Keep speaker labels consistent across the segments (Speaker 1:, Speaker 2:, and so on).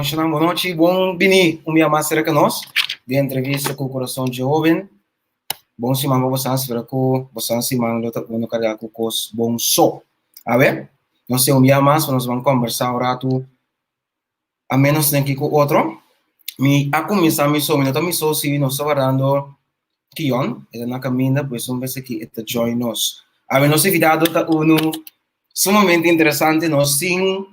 Speaker 1: chamamos boa noite, bom bini, minha master que nós, de entrevista com o Coração Jovem. Bom semana vocês para que vocês semana no carregar com os bom som. A ver? Não sei minha mais, nós vamos conversar um rato a menos nem que com outro. A começar me sou, me sou se nós falando Kion, é na caminha, pois um vez que está join nós. A ver, nosso convidado está sumamente interessante, nós sim.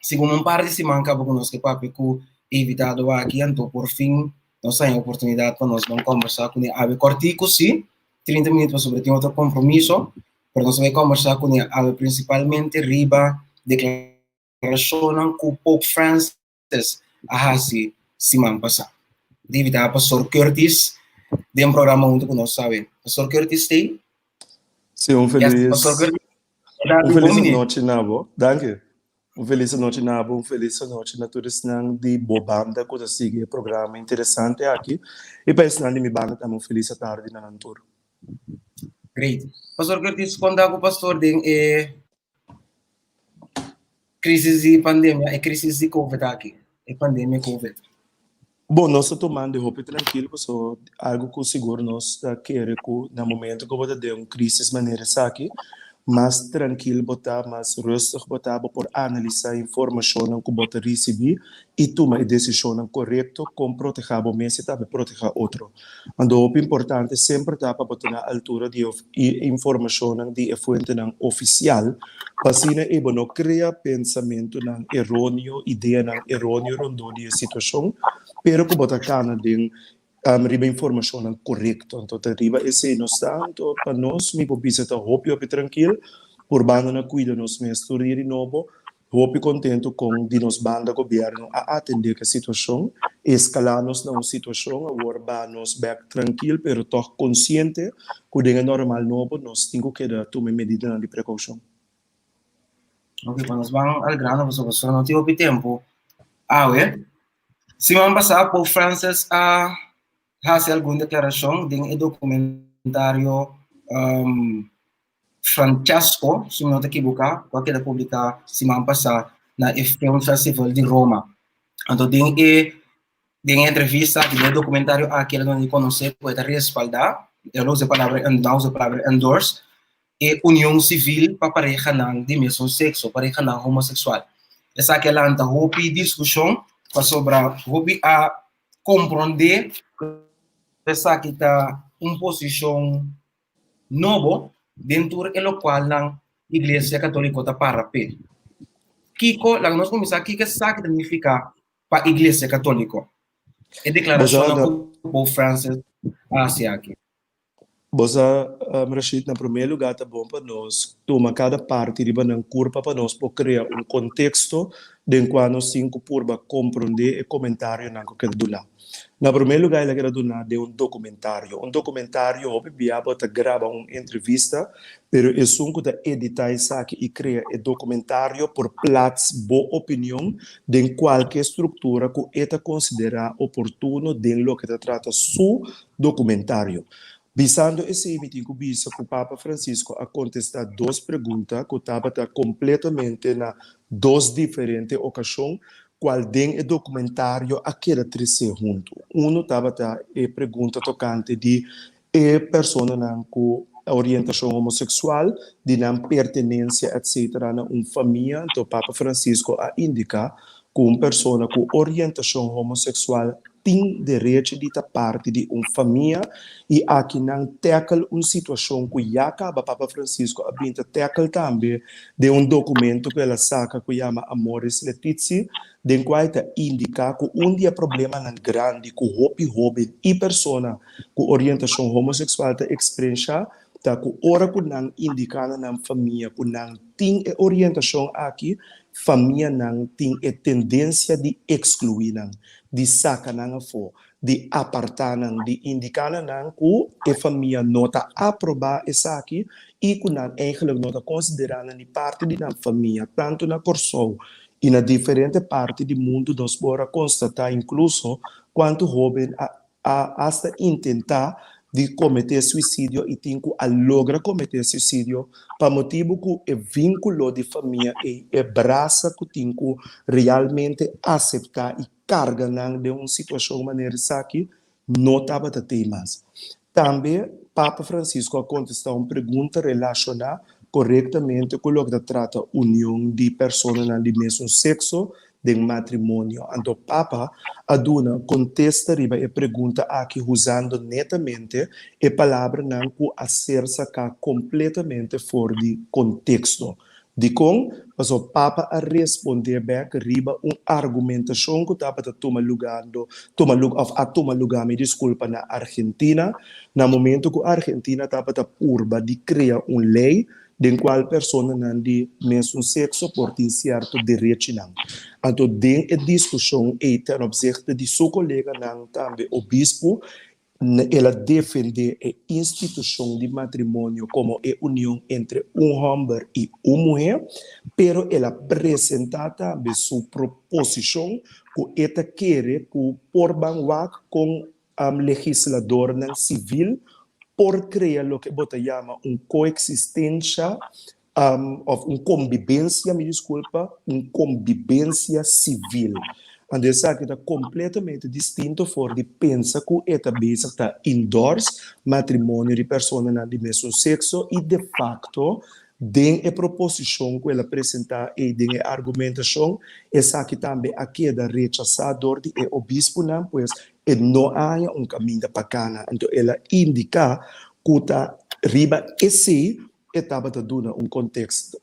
Speaker 1: Segundo par de semana acabou conosco papi com invitado aqui, então por fim nós temos a oportunidade para nós vamos conversar com ele. Ave cortico sim, 30 minutos sobre tem outro compromisso, para nós vamos conversar com ele. Ave principalmente riba declaração com o Pope Francis a hasi semana passada. Devido a Pastor Curtis de programa junto com nós, sabe? Pastor Curtis tem?
Speaker 2: Sim, feliz.
Speaker 1: Pastor Curtis.
Speaker 2: Feliz noite, Nabo. Danke. Feliz noite, Nabo. Feliz noite na todos de boa banda que sigue o programa interessante aqui. E para isso, minha banda também feliz tarde na Nantur.
Speaker 1: Great. Pastor Curtis, quando o pastor tem crise de pandemia, é crise de Covid aqui. É pandemia Covid.
Speaker 2: Bom, nós estamos tomando roupa tranquilo, porque algo que seguro nós queremos no momento que vamos ter uma crise maneira aqui. Mais tranquilo botar, mais rustigo botar por analisar a informação que botar receber e tomar a decisão correta com proteger o mês e também proteger outro. Então, o importante sempre está para botar na altura de informação de fonte oficial, para assim não criar pensamento errôneo, ideia errônea rondou a situação, pero que botar cana de riba informação correta. Então, riba esse não está, então, para nós, me precisa estar roupa tranquilo, por banda na cuida nos mestres de novo, roupa contente com de nos banda governo a atender a situação, escalar-nos na situação, agora nos back tranquilo, pero toch consciente, que é normal novo, nós temos que tomar medidas de precaução.
Speaker 1: Ok, quando nós vamos ao grano, você não tem tempo. Se vamos passar por Francis hace alguma declaração de um documentário Francesco, se não te equivocar, qualquer publicar semana passada na Film Festival de Roma. Então, tem entrevista, tem documentário aqui, onde conhecer, pode respaldar, eu uso a palavra endorse, e união civil para pareja de mesmo sexo, pareja homossexual. Essa que ela anta houve discussão sobre houve a compreender essa que está uma posição nova dentro do qual a Igreja Católica está para pé. Kiko, nós começamos aqui que sabe significa para a Igreja Católica. É declaração do Pope Francis aqui.
Speaker 2: Rashid, na primeiro lugar, tá bom para nós tomar cada parte de banana curva para nós para criar um contexto de qual nós cinco purba compreender e comentário na que do lá. Na primeiro lugar, ele quer donar de um documentário. Um documentário, obviamente, tá grava uma entrevista, pero é sunco da editar isso aqui e criar um documentário por plats boa opinião de qualquer estrutura que eta considera oportuno de lo que trata su documentário. Visando esse meeting com o Papa Francisco a contestar duas perguntas que estava completamente na duas diferentes ocasiões, qual tem o documentário aquela três junto. Estava a pergunta tocante de pessoa com orientação homossexual, de não pertenência, etc., na uma família. Então, o Papa Francisco a indica que uma pessoa com orientação homossexual tem direito de estar parte de uma família e aqui não tackle uma situação que já acaba Papa Francisco a pinta tackle também de um documento que ela saca que chama Amoris Laetitia, de qual está indica que dia problema não grande que hobby e pessoa com orientação homossexual está expressa tá que ora que não indica na família que não tem orientação aqui família não tem a tendência de excluir não de sacar não for de apartar não de indicar não que a família não está aprovar essa aqui e que não eigenlijk não está considerando de parte da família tanto na Corsol e na diferente parte do mundo nós bora constatar incluso quanto jovem hasta tentar de cometer suicídio e tem que logra cometer suicídio para motivo que é vínculo de família e braça que tem que realmente aceitar e carga de uma situação maneira que não estava a ter mais. Também, Papa Francisco contestou uma pergunta relacionada corretamente com o que trata união de pessoas do mesmo sexo de matrimônio. Então, o Papa aduna contesta riba e pergunta aqui usando netamente a palavra não que a ser sacar completamente fora de contexto. De com, mas o Papa a responder bem riba uma argumentação que estava a tomar lugar, me desculpa, na Argentina, no momento que a Argentina estava a curva de criar uma lei de qual pessoa não de mesmo sexo por ter certo direito não. Então, tem a discussão e tem objeto de seu colega não também o bispo ela defende a instituição de matrimônio como a união entre um homem e uma mulher, pero ela apresenta também sua proposição que ela quer que por banwak com legislador civil por criar o que você chama uma coexistência of convivência, me desculpa, uma convivência civil. Onde essa que está completamente distinto for de pensa que esta base está endorse matrimônio de pessoas do mesmo sexo e de facto tem a proposição que ela apresenta e tem a argumentação essa que também aqui é rechazador de o bispo não pois não há um caminho bacana então ela indica que está riba esse estava dando um contexto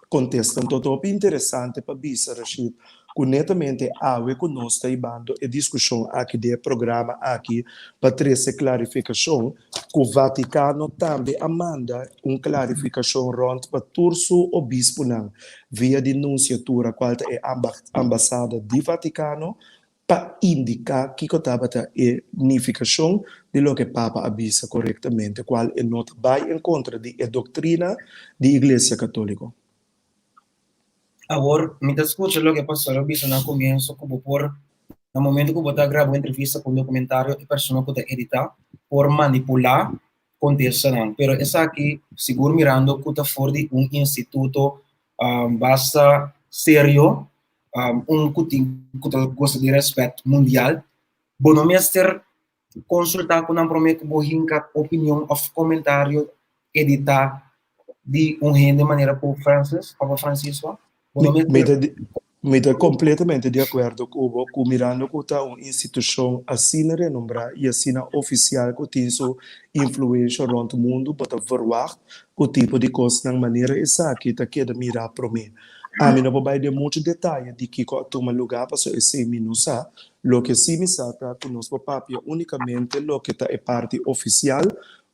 Speaker 2: então é interessante para bisa Rashid que netamente há que nós está ibando a discussão aqui do programa aqui para trazer clarificação que o Vaticano também manda uma clarificação ronda para turso o bispo não via denunciatura qual é a embaixada do Vaticano para indicar que estava a unificação de lo que o Papa avisa corretamente qual é not vai em contra da doutrina da Igreja Católica.
Speaker 1: Agora, me escucha lo que pasó lo visto no comienzo, como por el momento que vos grabó entrevista con documentario y persona que te edita por manipular contexto, pero es aquí, seguro mirando que te for de un instituto basta serio, un que gosta de respeto mundial, bueno, me hacer consultar con un promedio que vos opinión o comentario editar de un gente de manera por Papa Francisco.
Speaker 2: Me estou completamente de acordo com mirando que está uma instituição assim renombrada e assim oficial que tem sua influência rond o mundo para verwacht o tipo de coisa na maneira essa que está querendo mirar para mim. A mim não vai dar muito detalhe de que toma lugar para esse minusa, lo que sim me sabe que nós papia unicamente lo que está é parte oficial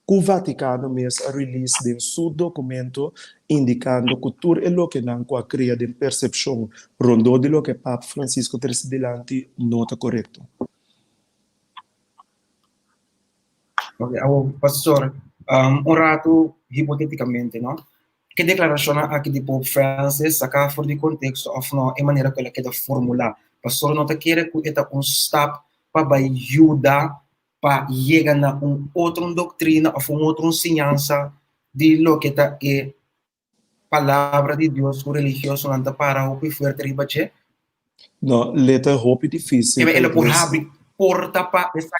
Speaker 2: que o Vaticano mesmo release de seu documento indicando que tudo é o que não cria de percepção rondou de lo que Papa Francisco trouxe delante não está correto.
Speaker 1: Okay, pastor, rato hipoteticamente, não? Que declaração aqui de Pope Francis saca fora de contexto ou não, é maneira que ela quer formular. Pastor, não está querendo que é um step para ajudar para chegar na outra doutrina ou outra ensinança de lo que está é palavra de Deus o religioso não está para o que foi ribache.
Speaker 2: Não, letra hope difícil.
Speaker 1: Ele por abrir porta para essa.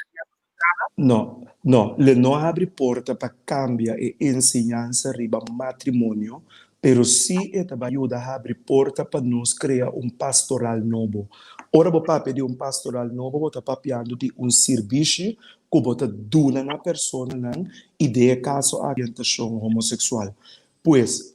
Speaker 2: Não, ele não abre porta para cambiar a ensinança riba matrimônio, pero sim ele vai ajudar a abrir porta para nós criar pastoral novo. Ora, você pedir pastoral novo, você está papiando de serviço que você dona na pessoa e de caso a orientação homossexual. Pois,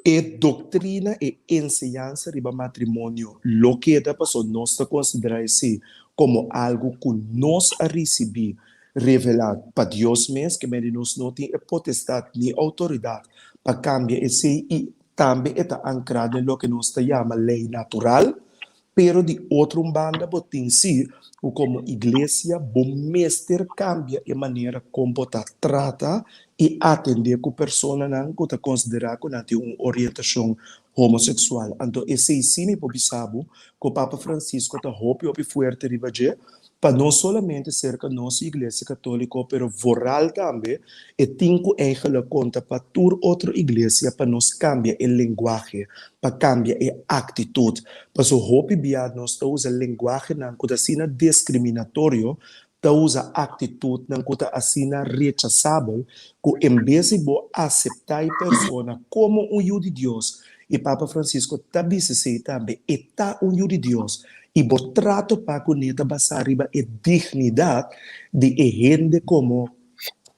Speaker 2: a doutrina e ensinança riba matrimônio, lo que é para nós considerar assim como algo que nós a receber revelado para Deus mesmo, que nós não tem potestade nem autoridade para cambiar esse e também está ancrado em lo que nós chamamos lei natural, pero de outro banda, botem si, como igreja, bom mestre cambia a maneira como você trata e atender com pessoa que está considerada que tem uma orientação homossexual. Então, esse sim, por sabe, que o Papa Francisco está roupa e forte ribaje, para não somente cerca nossa igreja católica, pero voral também, e tenho eigenlijk conta para toda outra igreja para nos cambiar o linguagem, para cambiar a atitude. Para so hope biad nós usa linguagem não que assim discriminatório, usa atitude não que assim rechazável, que em vez de aceitar a pessoa como um filho de Deus, e Papa Francisco também se também, está um filho de Deus, e o trato para com ele basariba a dignidade de gente como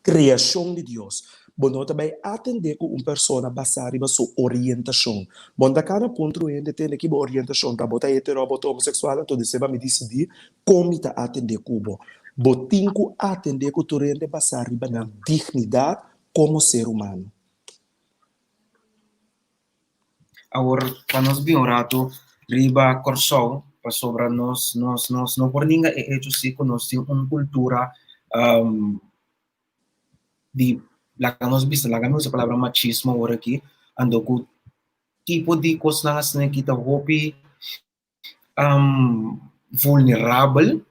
Speaker 2: criação de Deus. Bom, nós também atender com uma pessoa basariba sua orientação. Bom, da cada ponto ele tem que orientação, tá? Bota hetero, bota homossexual, então você vai me decidir como está atender com o botinho atender com o rende basariba na dignidade como ser humano.
Speaker 1: Agora, para nós bem um rato, riba corsol, para sobra nós, não por ninguém é hecho se nós temos uma cultura de, lá que nós vimos, lá que nós a palavra machismo agora aqui, ando com tipo de coisas na assim que tá hopi vulnerável,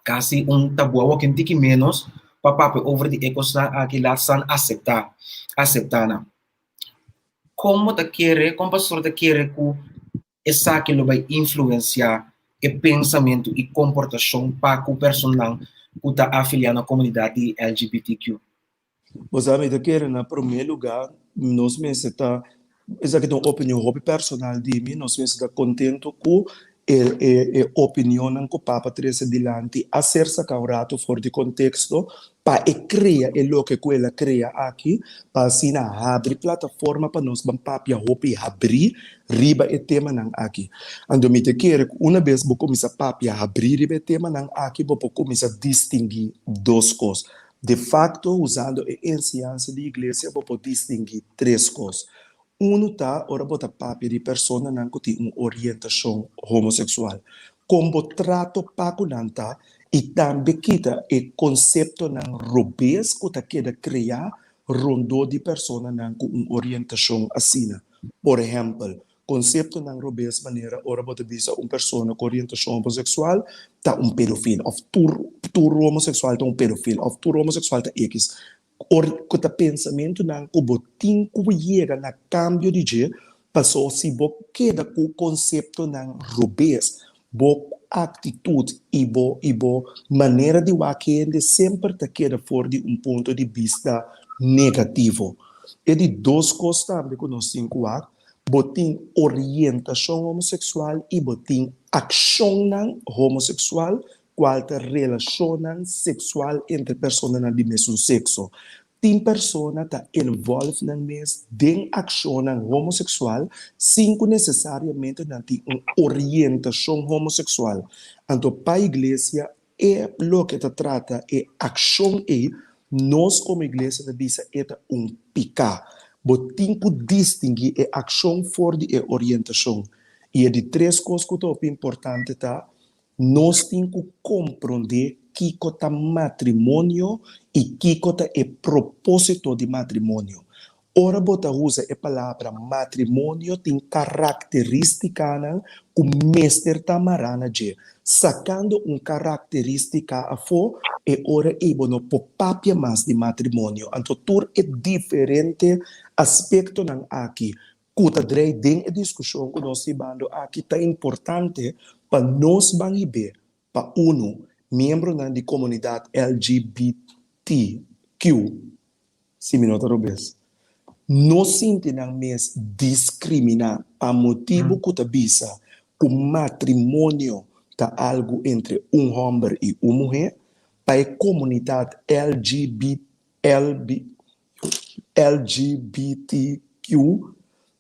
Speaker 1: quase tabu que tem que menos, para over de ecos na aqui lá san aceitar na. Como te quer, como pastor te quer que essa que vai influenciar o pensamento e comportação para o personal que está afiliado à comunidade LGBTQ.
Speaker 2: Você sabe, que na primeiro lugar, nós mesmos está, essa aqui é uma opinião hobby personal de mim, nós mesmos está contente com a opinião que o Papa traz adiante, a ser sacado fora de contexto, para criar o que ela cria aqui, para assim abrir plataforma para nós, para papia hobby abrir, riba o tema não aqui. Ando me te quer, uma vez vou começar a papia abrir o tema não aqui, vou começar a distinguir duas coisas. De facto, usando a ensinança da igreja, vou distinguir três coisas. Tá, ora bota papel de pessoa não tem uma orientação homossexual. Como trato pago não tá, e também quita o conceito não robês que tá queda criar rondo de pessoa não com uma orientação assim. Por exemplo, conceito não robês maneira, ora bota bisa uma pessoa com orientação homossexual tá um pedofilo, ou tu homossexual tá um pedofilo, ou tu homossexual tá X. O pensamento não que botin que chega na cambio de dia passou se bo queda com o conceito não robês bo atitude e bo maneira de waquende sempre te queda fora de um ponto de vista negativo e de duas coisas também que nós temos botin orientação homossexual e botin ação não homossexual qualquer relação sexual entre pessoas do mesmo sexo. Tem pessoa que está envolvida na mesma ação homossexual sem que necessariamente não tem uma orientação homossexual. Então, para a igreja, é o que se trata, é ação nós como igreja dizemos é um pecado. Mas tem que distinguir a ação fora de orientação. E é de três coisas que é importante, tá? Nós temos que compreender que é matrimônio e que é propósito de matrimônio. Ora, bota usa a palavra matrimônio tem característica que o mestre tamarana de sacando uma característica a fora e ora no papia mais de matrimônio. Então, tudo é diferente aspecto não aqui. Kuta drei ding a discussão que nós temos aqui tá importante para nós bangibe para membro da comunidade LGBTQ, se me nota robes. Nós sentimos mais discriminar a motivo que tá bisa que o matrimônio tá algo entre um homem e uma mulher para a comunidade LGBTQ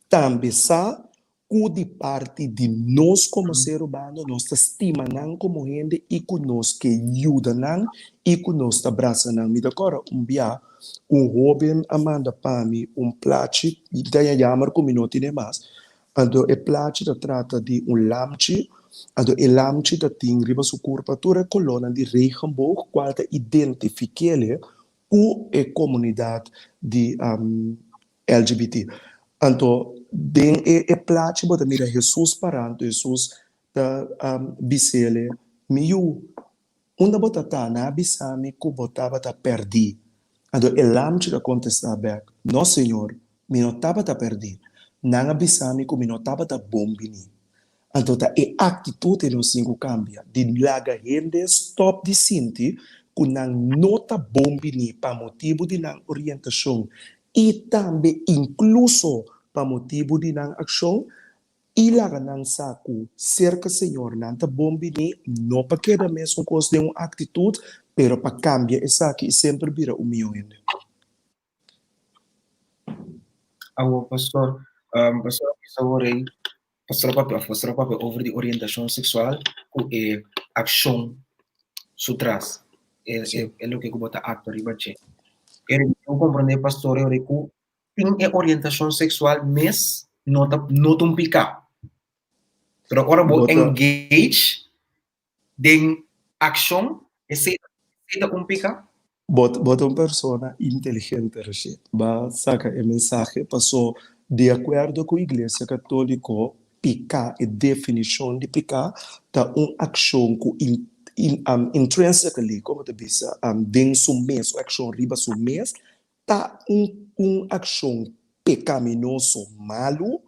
Speaker 2: também sabe que de parte de nós como ser humano, nós estimamos como gente e que nós que ajudam e que nós abraçam. Me decora jovem Amanda Pami, plato, e daí chamar como não tem mais. Então, o plato trata de lamche, então o lamche tem riba su curvatura coluna de regenboog, qual identifica ele com a comunidade de LGBT. Então, bem é plato, bota mira Jesus parando, Jesus da bisele, miu Unda botata na abisami ku botaba ta perdi. Ando elam chica contesta back. No, senhor, mi notaba ta perdi. Nang abisami ku mi notaba ta bombini. Ando ta e attitude no singo cambia. Di laga hende stop di sinti ku nang nota bombini pa motivo di nang orientação e também incluso pa motivo di nang aksyon ilaga nang saku cerca senhor nanta bombini no pa queda mesmo cos de uma atitude pero pa cambia essa aqui sempre vira humilde.
Speaker 1: Awo, pastor, pastor, pastor papi over de orientação sexual com ação sutras. É o que bota ato riba che. Eu compreender pastor eu recu tem orientação sexual mas não um pica. Pero agora vou engage den ação esse um pica.
Speaker 2: Bota uma pessoa inteligente, Rashid. Ba saca o mensagem passou de acordo com a Igreja Católica, picar e definição de picar tá uma ação com intrinsically, como te disse, dentro do mês, ação riba do mês, tá ação pecaminoso malo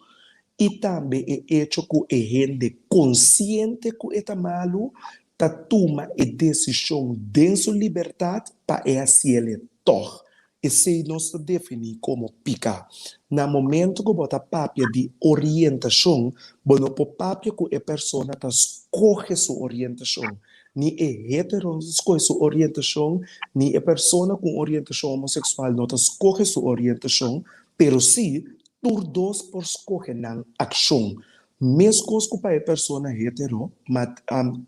Speaker 2: e também é hecho com a gente consciente que é malo ta toma a decisão dentro da liberdade para esse ele tor. Esse nós define como picar. No momento que bota papel de orientação, bueno po papel que a pessoa ta escolhe sua orientação. Ni é hetero escolhe sua orientação, ni a pessoa com orientação homossexual não escolhe sua orientação, pero sim, todos por escolher na ação. Mesmo que para a pessoa hetero, mas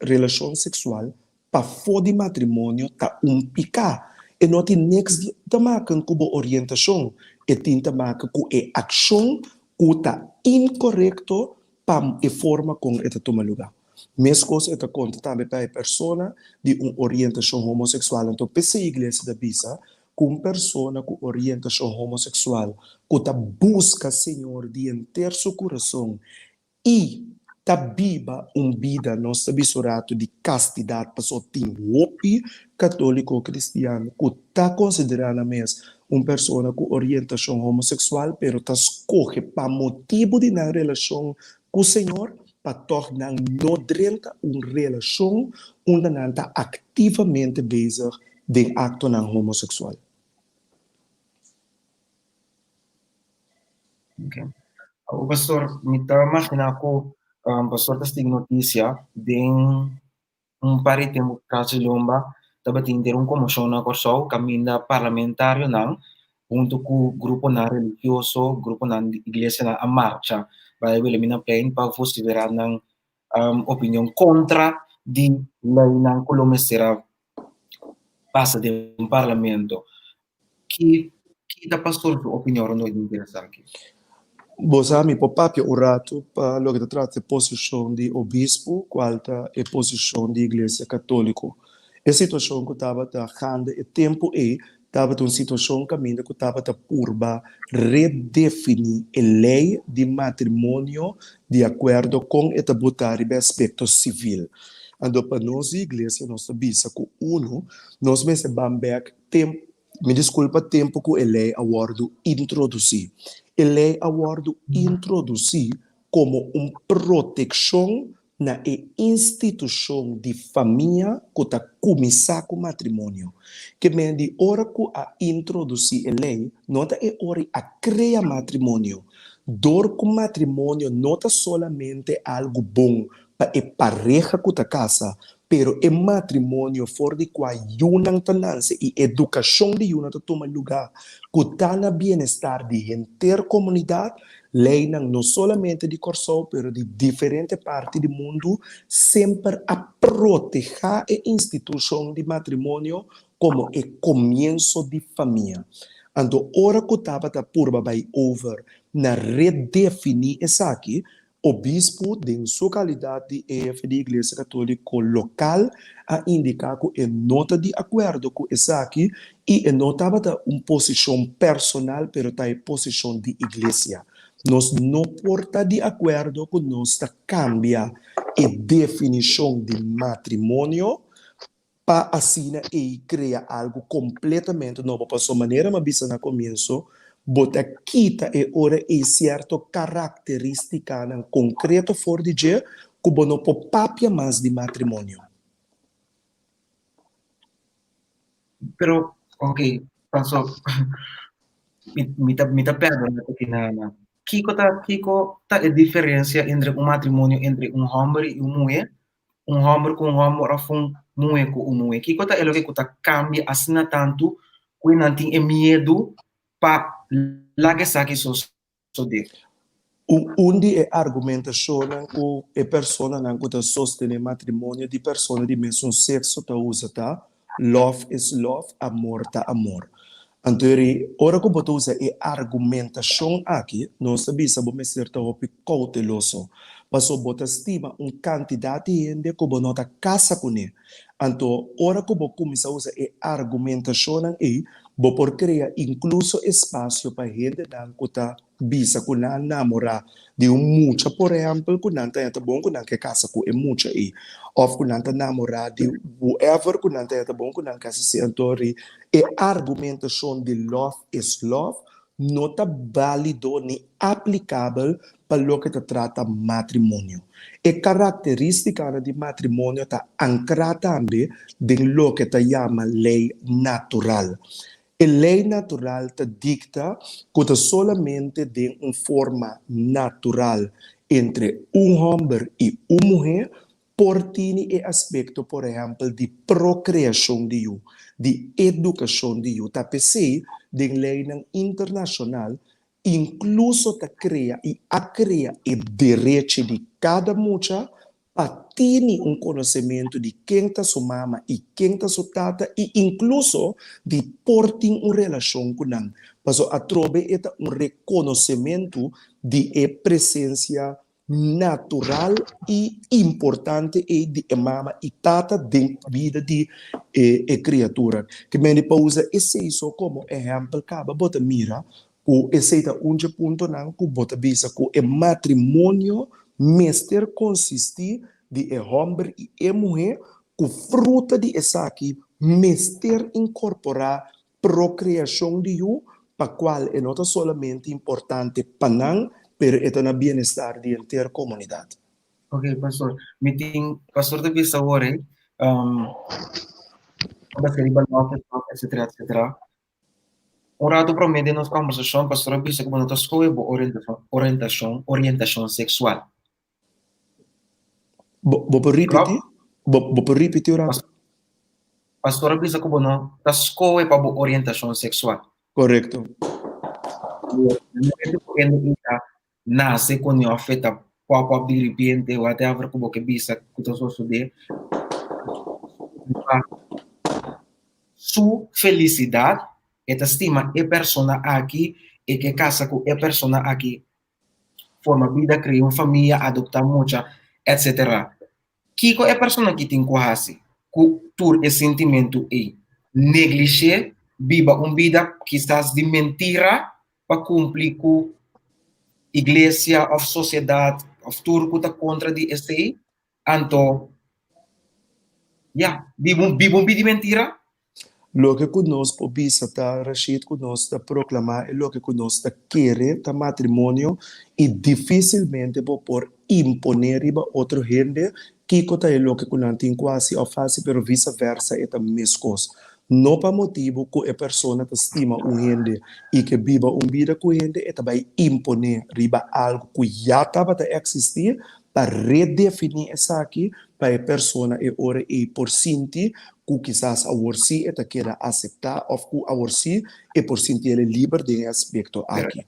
Speaker 2: relação sexual, para fora de matrimônio, tá picar. E não tem next tamakan com a orientação, e tem tamakan com a ação que tá incorreto para a forma como ela toma lugar. Mesmo que ela conta também para a pessoa de uma orientação homossexual, então pese a igreja da Bisa, com pessoa com orientação homossexual, que tá busca Senhor de inteiro seu coração, e tá viva vida nossa bisurato de castidade para só tem hopi católico cristiano que tá considerando mesmo uma pessoa com orientação homossexual pero tá escolhe para motivo de na relação com o Senhor para tornar nodrenta uma relação onde não está ativamente bezig de acto na homossexual.
Speaker 1: Okay. O pastor, me imagina ako, pastor, tas ting notícia de pare tempo prazo lomba, tabating ter comissão na Corsol, caminho parlamentário não, junto com o grupo na religioso, grupo na igreja na a marcha, para ele mina plain para você virar ng opinião contra de lei ng Colomestera passa de parlamento. Que da pastor sua opinião não é interessante?
Speaker 2: Bosami po papio urato pa lo que trata posição de obispo, qualta e posição de igreja católico. A situação que estava gande e tempo estava uma situação caminho que estava purba redefinir a lei de matrimônio de acordo com esta botar e aspecto civil. Ando para nós igreja nossa bisa com nós mesmo bambek tempo, me desculpa tempo que a lei awardo introduzir. A lei awardo introduzir como proteção na instituição de família que está começar com matrimônio. Que me de hora que a introduzir a lei, não é hora a criar matrimônio. Dor com matrimônio não é solamente algo bom para a pareja que está casa, pero o matrimônio for de qual yunang tananse e educação de yunang toma lugar, que está na bem-estar de inteira comunidade, lei não solamente de Corsol, pero de diferentes partes do mundo, sempre a proteger a instituição de matrimônio como o começo de família. Então, ora que estava purba by over na redefinir essa aqui, o bispo, em sua qualidade de EF de Igreja Católica local, a indicar que ele não está de acordo com isso aqui e ele não estava uma posição personal, mas está em posição de igreja. Nós não porta de acordo com nós cambia a definição de matrimônio para assim e criar algo completamente novo. Para sua maneira, mas bisa na começo, bota quita e ora e certo característica na concreto for de dia, que não pode papia mais de matrimônio.
Speaker 1: Pero, okay, pastor, me tá perdendo aqui na. Kiko tá a diferença entre um matrimônio entre um homem e uma mulher? Um homem com um homem ou um mulher com uma mulher? Kiko tá é o que tá cambia assim tanto que não tem medo para lá que sabe so de.
Speaker 2: Onde é argumentação que a pessoa não está sustentando matrimônio de pessoa de mesmo sexo tá usa tá love is love, amor tá amor. Então, ora que você usa a argumentação aqui, nós sabemos que você está cauteloso. Passo você estima candidato de gente que você não está casa com ele. Então, ora que você começa a usar a argumentação aí, você pode criar incluso espaço para gente que está bisa com a namorar de mucha, por exemplo, que não está bom, que não quer casa com mucha aí. Ou que não está namorar de whoever, que não está bom, que não quer se entorre. A argumentação de love is love não está válido nem aplicável para o que trata matrimônio. A característica de matrimônio está ancrada também em lo que se chama lei natural. A lei natural te dicta que solamente de uma forma natural entre um homem e uma mulher por ter o aspecto, por exemplo, de procriação de educação de you. Tapi de lei internacional, incluso te cria e cria o direito de cada mulher para ter conhecimento de quem está sua mama e quem está sua tata e incluso de portar uma relação com ela. Paso a trobe é reconhecimento de presença natural e importante de mama e tata dentro da vida de criatura. Que me pausa esse isso como exemplo, acaba bota mira, o esse é um ponto não que bota bisa que o matrimônio mestre consiste de homem e mulher que fruta de essa aqui mestre incorporar procriação de you para qual é não solamente importante para nós, pero é na bem-estar de inteira comunidade.
Speaker 1: Ok, pastor. Meeting, pastor de vista agora, basically, etc, etc. Orado promete nos conversação, pastor, bisa que não escolhe orientação sexual.
Speaker 2: Vou repetir? Vou repetir o
Speaker 1: pastor, bisa que não escolhe para orientação sexual.
Speaker 2: Correto.
Speaker 1: Nasce com o afeta pop-up de repente, whatever que você bisa que tu só de sua felicidade, esta estima é persona aqui e que casa com é persona aqui forma vida, cria uma família, adopta muita, etc. Kiko é persona que tem quase cultura e sentimento e negligir, viva uma vida que está de mentira para cumprir com igreja ou sociedade ou tudo que está contra de este, então, viva uma vida de mentira.
Speaker 2: Lo que conosco bisa ta Rashid conosco proclamar lo que conosco quiere ta matrimonio y difícilmente por imponer a otra gente que cota lo que conantin quasi o fácil pero viceversa é a mesma coisa. Não para motivo que a pessoa estima um gente e que viva uma vida com gente é vai imponer riba algo que já estava a existir para redefinir essa aqui para a pessoa e ora e por sentir que quizás a orsi eta queira aceitar ou que a orsi e por sentir ele livre de aspecto aqui.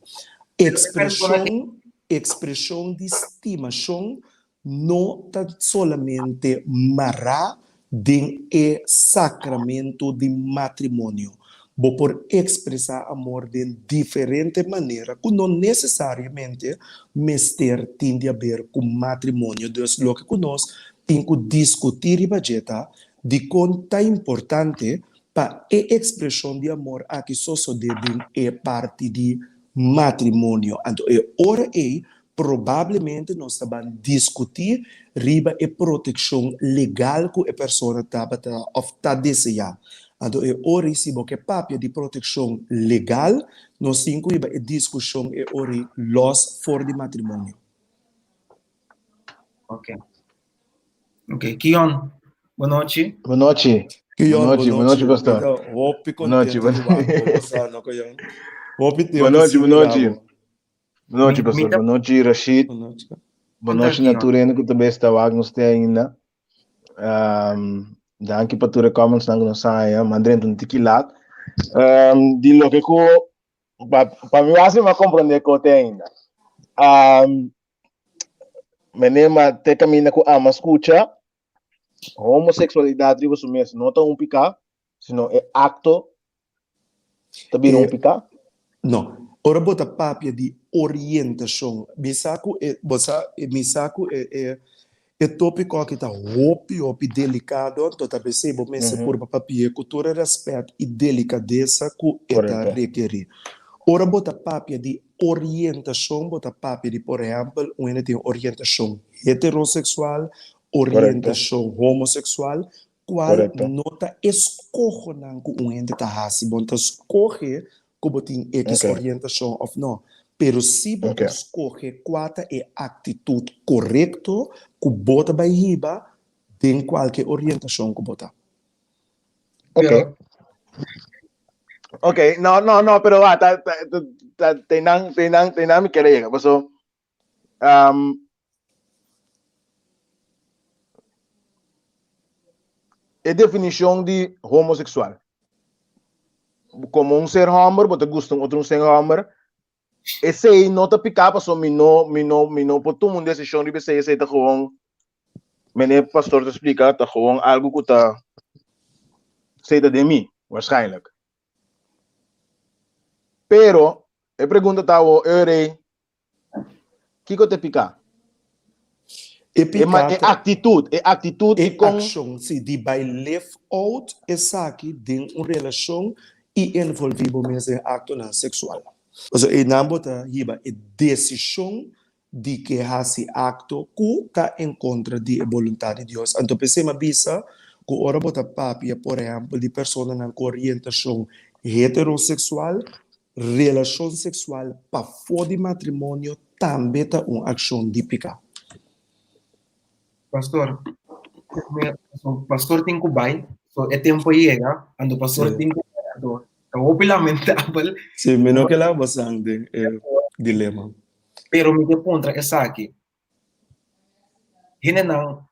Speaker 2: Expressão de estimação não está solamente marrar de sacramento de matrimônio. Vou por expressar amor de diferente maneira, que não necessariamente mestre tem a ver com matrimônio. Então, o que nós temos que discutir e budgetar de quanto é importante para a expressão de amor aqui só deve é parte de matrimônio. Então, é hora aí provavelmente nós vamos discutir riba a proteção legal que a pessoa está desejando. Então, é hora se você papel de proteção legal, nós temos riba a discussão é hora los for de matrimônio.
Speaker 1: Ok. Ok. Kion, boa noite.
Speaker 3: Boa noite. Boa noite, pastor.
Speaker 2: Hope
Speaker 3: Boa noite,
Speaker 2: contente de Hope te
Speaker 3: boa noite, boa noite. Boa noite, pastor. Boa noite, Rashid. Boa noite, Natureno, que também está lá, nos tem ainda. Danke para tua comments, não sai, mandando um tiquilat. De lo que para mim, assim, mas compreender que eu tenho ainda. Menema, te caminha com a escuta. Homossexualidade, você mesmo, não é um picar, senão é acto, também não picar.
Speaker 2: Não. Ora bota papia de orientação. Misaku é tópico que está hopi delicado, então tá percebo mesa por papia cultura respeito e delicadeza que está requerir. Ora bota papia de orientação, bota papia de, por exemplo, onde tem orientação heterossexual, orientação homossexual, qual nota escoge não que um ente tá hasi, bota escoge como tem X orientação ou não. Pero se você escolhe qual é a atitude correta que bota vai riba em qualquer orientação que bota.
Speaker 3: Ok, no, pero tem não me querer, so, a definição de homossexual. Como um ser homem, você gosta de outro ser homem, esse aí não tá picado, só me não, por todo mundo decisão de você, esse tá com, o pastor te explica, tá com algo que tá, sei de mim, waarschijnlijk. Pero, a pergunta tá, Eurei, que te pica? É atitude
Speaker 2: e com ação, se de by left out, essa aqui tem uma relação e envolvido mesmo em ato sexual. Ou seja, não bota riba a decisão de que esse acto que está em contra da vontade de Deus. Então, pensei bisa que ora bota papia, por exemplo, de pessoa com orientação heterossexual, relação sexual para fora de matrimônio também está uma ação típica.
Speaker 1: Pastor tem que vai, so é tempo chega, ando pastor tem que lamentável.
Speaker 2: Sim, menos que lá bastante dilema.
Speaker 1: Pero me de contra essa aqui. Hina não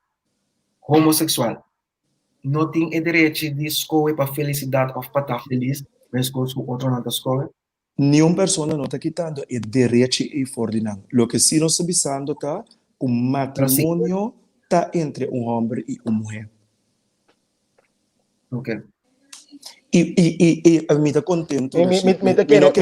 Speaker 1: homossexual. Não tem o direito de escolher para felicidade ou para estar feliz, mas com o outro não escolhe.
Speaker 2: Nenhuma pessoa não está quitando o direito e ordenando. O que sim nós sabemos está que o matrimônio está entre um homem e uma mulher.
Speaker 1: Ok.
Speaker 2: E me está contente.
Speaker 3: Me quer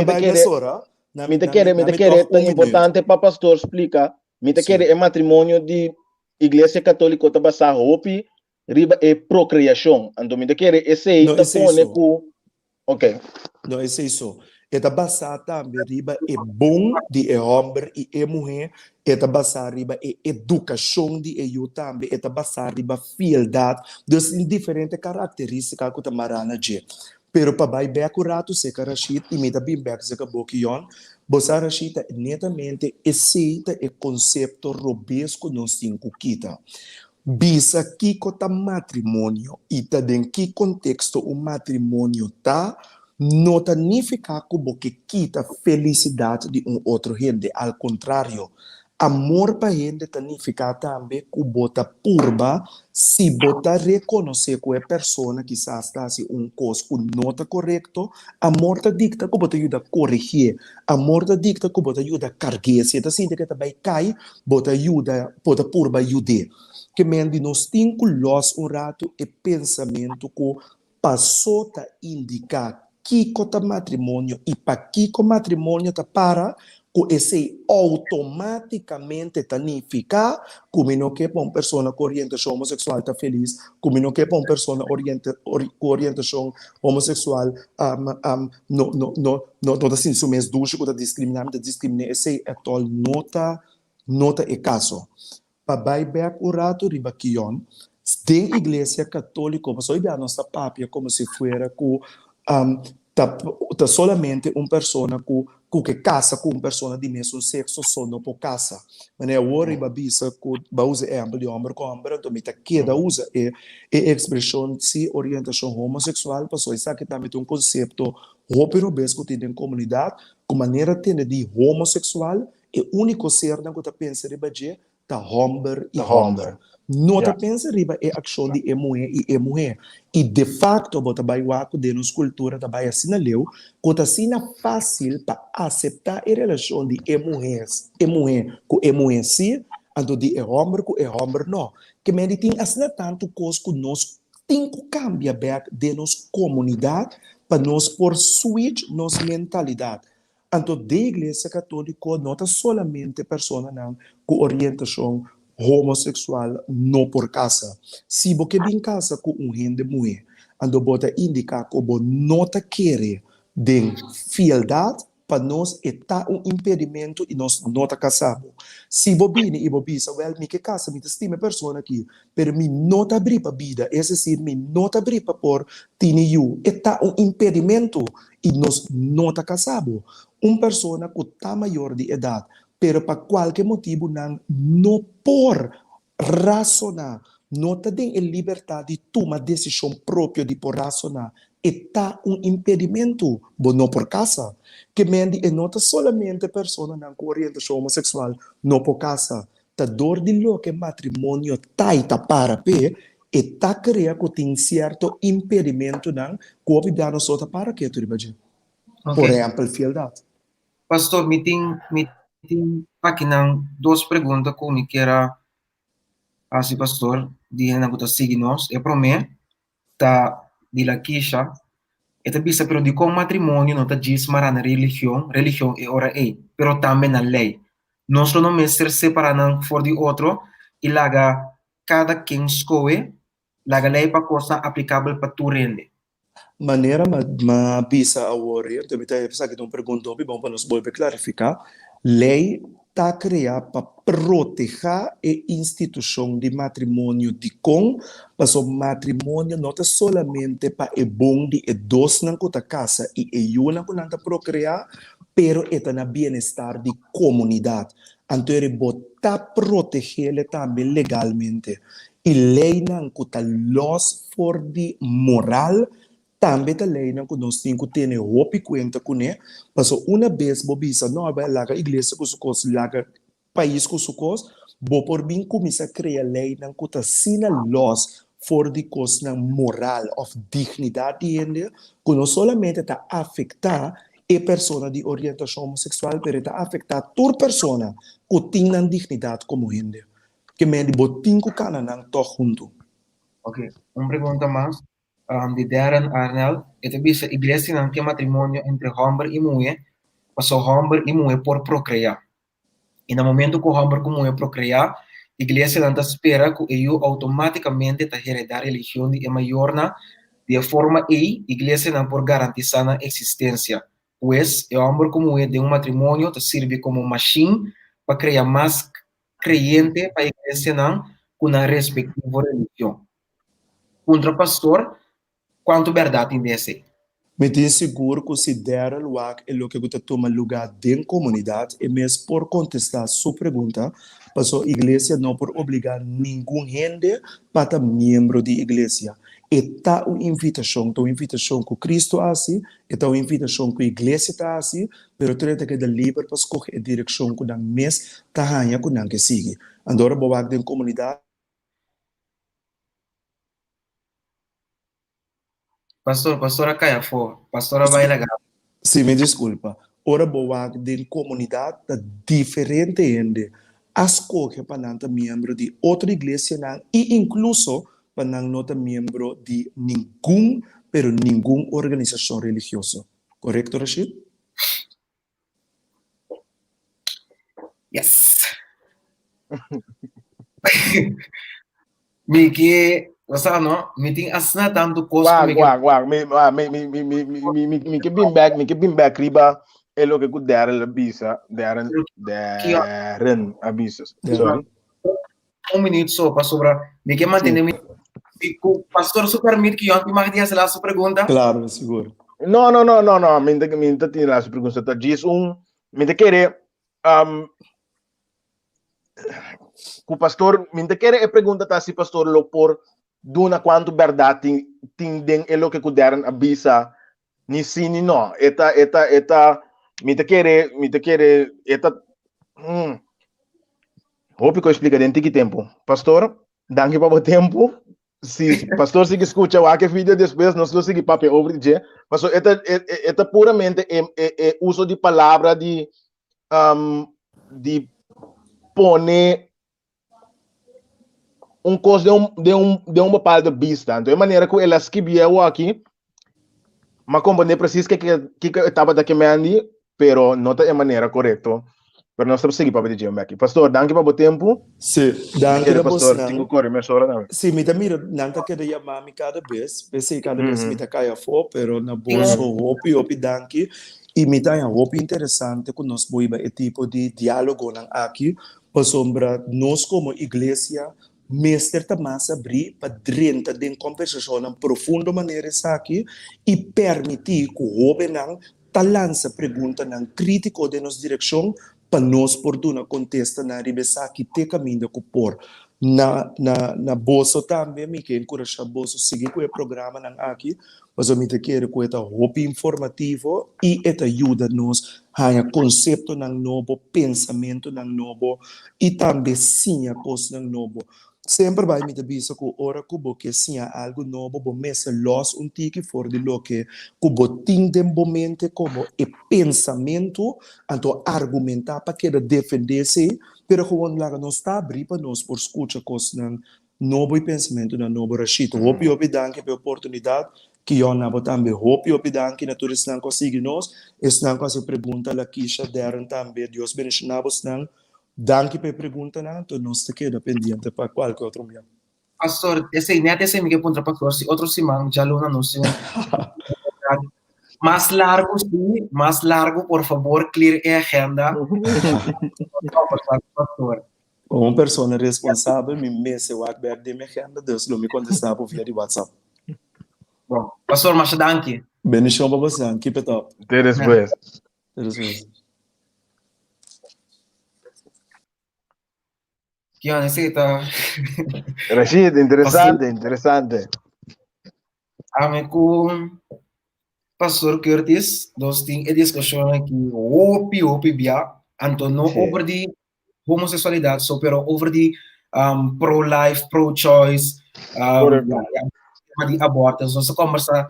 Speaker 3: tão importante para pastor explicar. Me quer é matrimônio de igreja católica tá basar hopi riba é procriação. Então me quer esse tá pone com ok.
Speaker 2: Não é isso. Está basado também riba é bom de homem e mulher. Está basado riba é educação de eu também. Está basado riba fieldade. Dus em diferentes características que está marana de. Pero para vai bem acurado se que Rashid e me dá bem bem se que boquion. Bosa Rashid netamente aceita o conceito robesco nos cinco kita. Bisa que cota matrimônio e tá em que contexto o matrimônio tá. Não significa que quita felicidade de outro gente, ao contrário, amor para gente significa também que bota purba se bota reconhecer que a pessoa que está fazendo coisa que não está correto, amor está dicta que bota ajuda a corrigir, amor está dicta que bota ajuda a carregar, se está sentindo que também cai, bota ajuda, bota purba ajudar. Que mendi nós temos que um rato e pensamento que passou a indicar que o matrimônio e para que o matrimônio está para que esse automaticamente significa que não quer para uma pessoa com orientação homossexual está feliz, que não quer para uma pessoa com orientação homossexual não assim, isso mesmo ducho que está discriminando, esse é tol nota nota e caso. Pa buyback o rato riba kiyon, tem iglesia católica, mas hoy día nossa papia como se fuera com ta solamente uma persona que casa com uma persona de mesmo sexo só não por casa. Mas é hora riba bisa que ba usa exemplo de homem com homem, então mita queda usa expressão se orientação homossexual, passou isso aqui também tem um conceito roupa bes que tem em comunidade, com maneira de homossexual, é o único ser na que pensa riba de ta homem e homem. Nota
Speaker 3: Yeah.
Speaker 2: pensa riba é ação de e mulher. E de facto, bota bai waco de nos cultura da bai assim leu, que assim fácil para aceitar a relação de mulher com mulher sim, ando de homem com homem não. Que me tem assim tanto coisa que nós tem que cambiar back de nos comunidade para nós por switch nos mentalidade. Então, de igreja católica, não é solamente pessoa com orientação homossexual não por casa. Se você vem em casa com gente mulher, ando bota indicar que você não quer de fieldade para nós está impedimento e nós não está casado. Se você vem e você diz, well, me que casa, me estima pessoa aqui, pero me não está abrir para vida, é decir, me não está abrir para por tiniu, está impedimento e nós não está casado. Uma pessoa que está maior de idade, pero para qualquer motivo não por razonar, não tem a liberdade de tomar decisão própria de por razonar, está impedimento, não por casa, que mende é não solamente pessoa com orientação homossexual, não por casa, tá dor de lo que matrimônio tá para pé, e tá criando que tem certo impedimento não, que o vida não só para que tu ribaje. Por exemplo, fieldade.
Speaker 1: Pastor, me tem aqui não duas perguntas que me queira assim, pastor, de na que sigue nós. É para mim, tá de la queixa, é bisa pero de como matrimônio não tá diz mara na religião é ora é, pero também na lei. Nós não me ser separando for de outro e laga cada quem escolhe, laga lei para coisa aplicável para tu rende.
Speaker 2: Maneira ma bisa a warrior, também tá pensar que não perguntou, bom para nós voltar clarificar, lei tá criada para proteger a instituição de matrimônio de com, mas o matrimônio não é solamente para o bom de dois na conta casa e uma que não tá procriar, pero é na bem-estar de comunidade. Então ele botar proteger ele também legalmente. E lei não conta los for de moral também a lei não que nós temos que ter roupa e conta com ele, mas uma vez bobisa não vai lá a igreja com sucos lá país com sucos, bo por bem começar a criar lei não que assina los for de coisa moral of dignidade ainda, que não solamente está afetar a pessoa de orientação homossexual, mas está afetar toda pessoa que tem dignidade como ainda, que me de botinho com cana não tô junto.
Speaker 1: Ok, uma pergunta mais. De Darren Arnell, ito bisa iglesia ng que matrimonio entre hombre y mujer, pasó hombre y mujer por procrear. Y en el momento que hombre y mujer procrear, iglesia não espera que ellos automáticamente te heredar religión de mayor de forma e iglesia não por garantizar la existencia. Pues el hombre y mujer de un matrimonio te sirve como machine para crear más creyente para iglesia não con una respectiva religión. Contra pastor, quanto verdade tem desse?
Speaker 2: Me tem seguro considera o que é o que você toma lugar dentro da comunidade e mesmo por contestar sua pergunta, porque a igreja não por obrigar nenhum gente para ser membro da igreja. Está uma invitação que Cristo faz, está uma invitação que a igreja faz, mas tem que ser livre para escolher a direção que o mês está que não que sigue. Agora, vou dentro da comunidade.
Speaker 1: Pastora Caiafó, pastora vai legal.
Speaker 2: Sim, me desculpa. Ora boa de comunidade diferente ainda. Escolhe para não ser membro de outra igreja e incluso para não ser membro de nenhuma organização religiosa. Correto, Rashid?
Speaker 1: Yes. Miki, basta no, meeting asna tanto cost
Speaker 3: Wag. Me que bring back riba é o que o Darren avisa, Darren avisa. Sorry.
Speaker 1: Minuto só para sobrar. Me quer manter o pastor se permite que eu me diga a sua pergunta.
Speaker 2: Claro, seguro.
Speaker 3: No, minta tiene las preguntas. Diz minta querer, o pastor, minta querer pergunta tá se pastor lo por duna quanto verdade tem é lo que cuidaram avisa ni sim ni não. Minta querer, hope que eu explica dentro de que tempo. Pastor, danke para o tempo. Se pastor se escuta o que vídeo depois nós lo sigue papel over dia. Pastor, esta puramente é uso de palavra de pone coisa de uma parte de vista. Então, é maneira que ela escreveu aqui, mas como não precisa que estava daqui ali, pero não é maneira correta. Pero nós estamos seguindo para pedir aqui. Pastor, danke para o tempo.
Speaker 2: Sim, danke para
Speaker 3: pastor. Tenho corre, minha senhora não.
Speaker 2: Sim, mira, nanta que de chamar cada vez, pensei cada vez me caia fo, pero na bolso hopi danke. E me dá hopi interessante que nós boiba e tipo de diálogo nan aqui, para sombra nós como igreja Meester te massa abrir para dentro de conversação em profunda maneira aqui e permitir que o jovem não lança pergunta não crítico de nossa direção para nós por uma contesta na ribesa que te caminho que por na bolsa também me que encorajar bolsa seguir com o programa não aqui mas eu me te quero com esta roupa informativo e esta ajuda nos a conceito não novo pensamento não novo e também sim a coisa não novo. Sempre vai me dizer que ora cubo que sim algo novo, bo messe los tiki for de lo que cubo tem momento como e pensamento, anto argumentar para que defender-se, pero como lá não está abrir para nós por escuta coisas não novo e pensamento não novo rachito. Hope danke pela oportunidade que eu não também hope danke na tudo não consigo nós, não consigo pergunta lá que já deram também Deus bendicionamos não. Danke pela pergunta, não? Então, nós te queda pendente para qualquer outro dia.
Speaker 1: Pastor, esse net esse me contra pastor, se outro simão já luna não sei. Mais largo, por favor, clear a agenda. Pastor.
Speaker 2: Uma pessoa responsável me messe o aberto de minha agenda, Deus não me contestava via de WhatsApp.
Speaker 1: Bom, pastor, mas danke.
Speaker 2: Bendição para você, keep it up.
Speaker 3: Até depois.
Speaker 1: Que eu necessita.
Speaker 3: Rashid, interessante.
Speaker 1: Ame com pastor Curtis, nós temos a discussão aqui, opi bia, então não over de homossexualidade, só pero over de pro-life, pro-choice, de aborto, nós conversa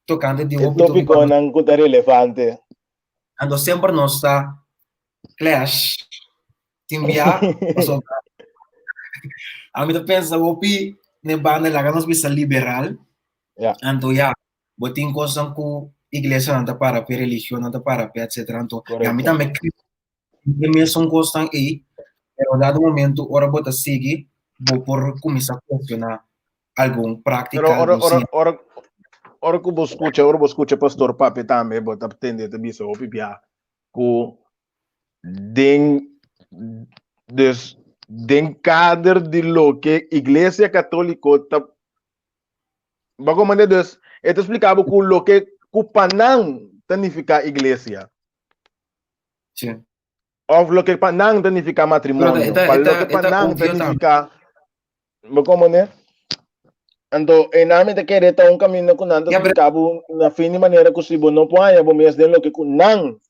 Speaker 1: tocando de
Speaker 3: opi. O tópico não é relevante.
Speaker 1: Então sempre nós está clash, timbia, a mim pensa opi ne banda lá nós bisa liberal, então botin coisas com igreja não tá para religião não tá para etc. Então a mim também mesmo gostam aí, pero dado momento ora bota seguir vou por começar a questionar algum prática.
Speaker 3: Ora que vou escutar pastor Pape também bota atender de bisa opi bia com den kader de lo que Iglesia Católica está como Deus é explicado com lo que panang significa igreja.
Speaker 1: Sim.
Speaker 3: Ou lo que panang significa matrimônio. Lo que panang significa como então ename te querer tá caminho com nada explicado na fim de maneira que se não pode vou mesmo lo que nang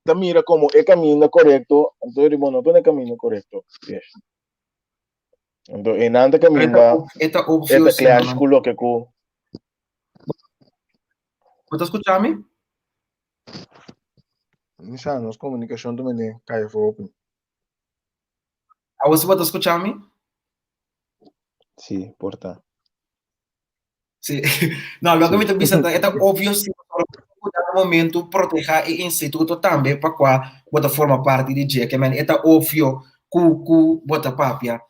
Speaker 3: te mira como é caminho correto, então ele não é caminho correto. Yes. Então, em nada caminho
Speaker 1: esta
Speaker 3: clash com o que com.
Speaker 1: Você escuta me?
Speaker 3: Nisha, nossa comunicação também cai fora.
Speaker 1: Você pode escutar me?
Speaker 3: Sim, porta.
Speaker 1: Sim. Não, logo me também é óbvio se no momento proteger o instituto também para qual bota forma parte de dia que é óbvio que bota papia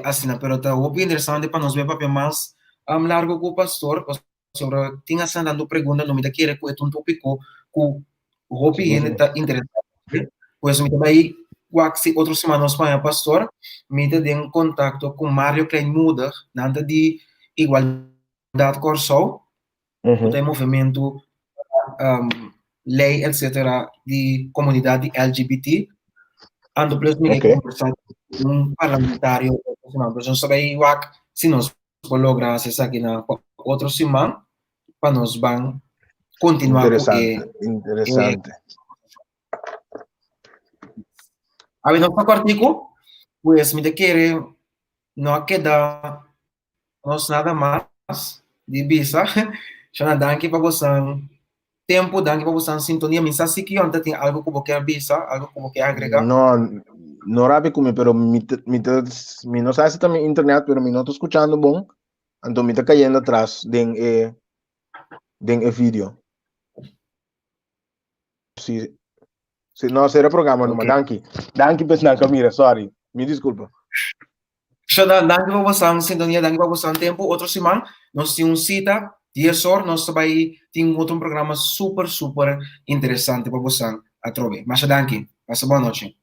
Speaker 1: assina pero tá óbvio interessante para nós ver papia mais largo com o pastor sobre tinha sendo pergunta no me da querer com um tópico que Hopi
Speaker 3: Sim,
Speaker 1: ainda
Speaker 3: sim.
Speaker 1: está interessante. Pois me também, se outra semana nós para pastor, me tem contato com Mário Kleinmuder, nada de igualdade corso,
Speaker 3: Uhum.
Speaker 1: tem movimento, lei, etc., de comunidade LGBT, ando plus me
Speaker 3: Ok.
Speaker 1: conversar com um parlamentário, nós não sabemos se nós lograr acessar aqui na outra semana, para nós vamos continuar com
Speaker 3: Interessante, interessante.
Speaker 1: a ver, no artigo, pues me quiere, no queda nos nada más de visa, já danke para você tempo, danke para você sintonia, mensagem que ontem tem algo que você quer visa, algo que você quer agregar.
Speaker 3: No, no rabi come, pero mi no sabe si también internet, pero mi no estoy escuchando bon, entonces me está cayendo atrás den video. Sí, sí, no, será programa
Speaker 1: Ok.
Speaker 3: nomás, danke pues na Camila, sorry, me desculpa.
Speaker 1: Já danke para você sintonia, danke para você tempo, outra semana, nós temos cita, 10 horas, nós vai ter outro programa super, super interessante para você a trover. Mas danke, passa boa noite.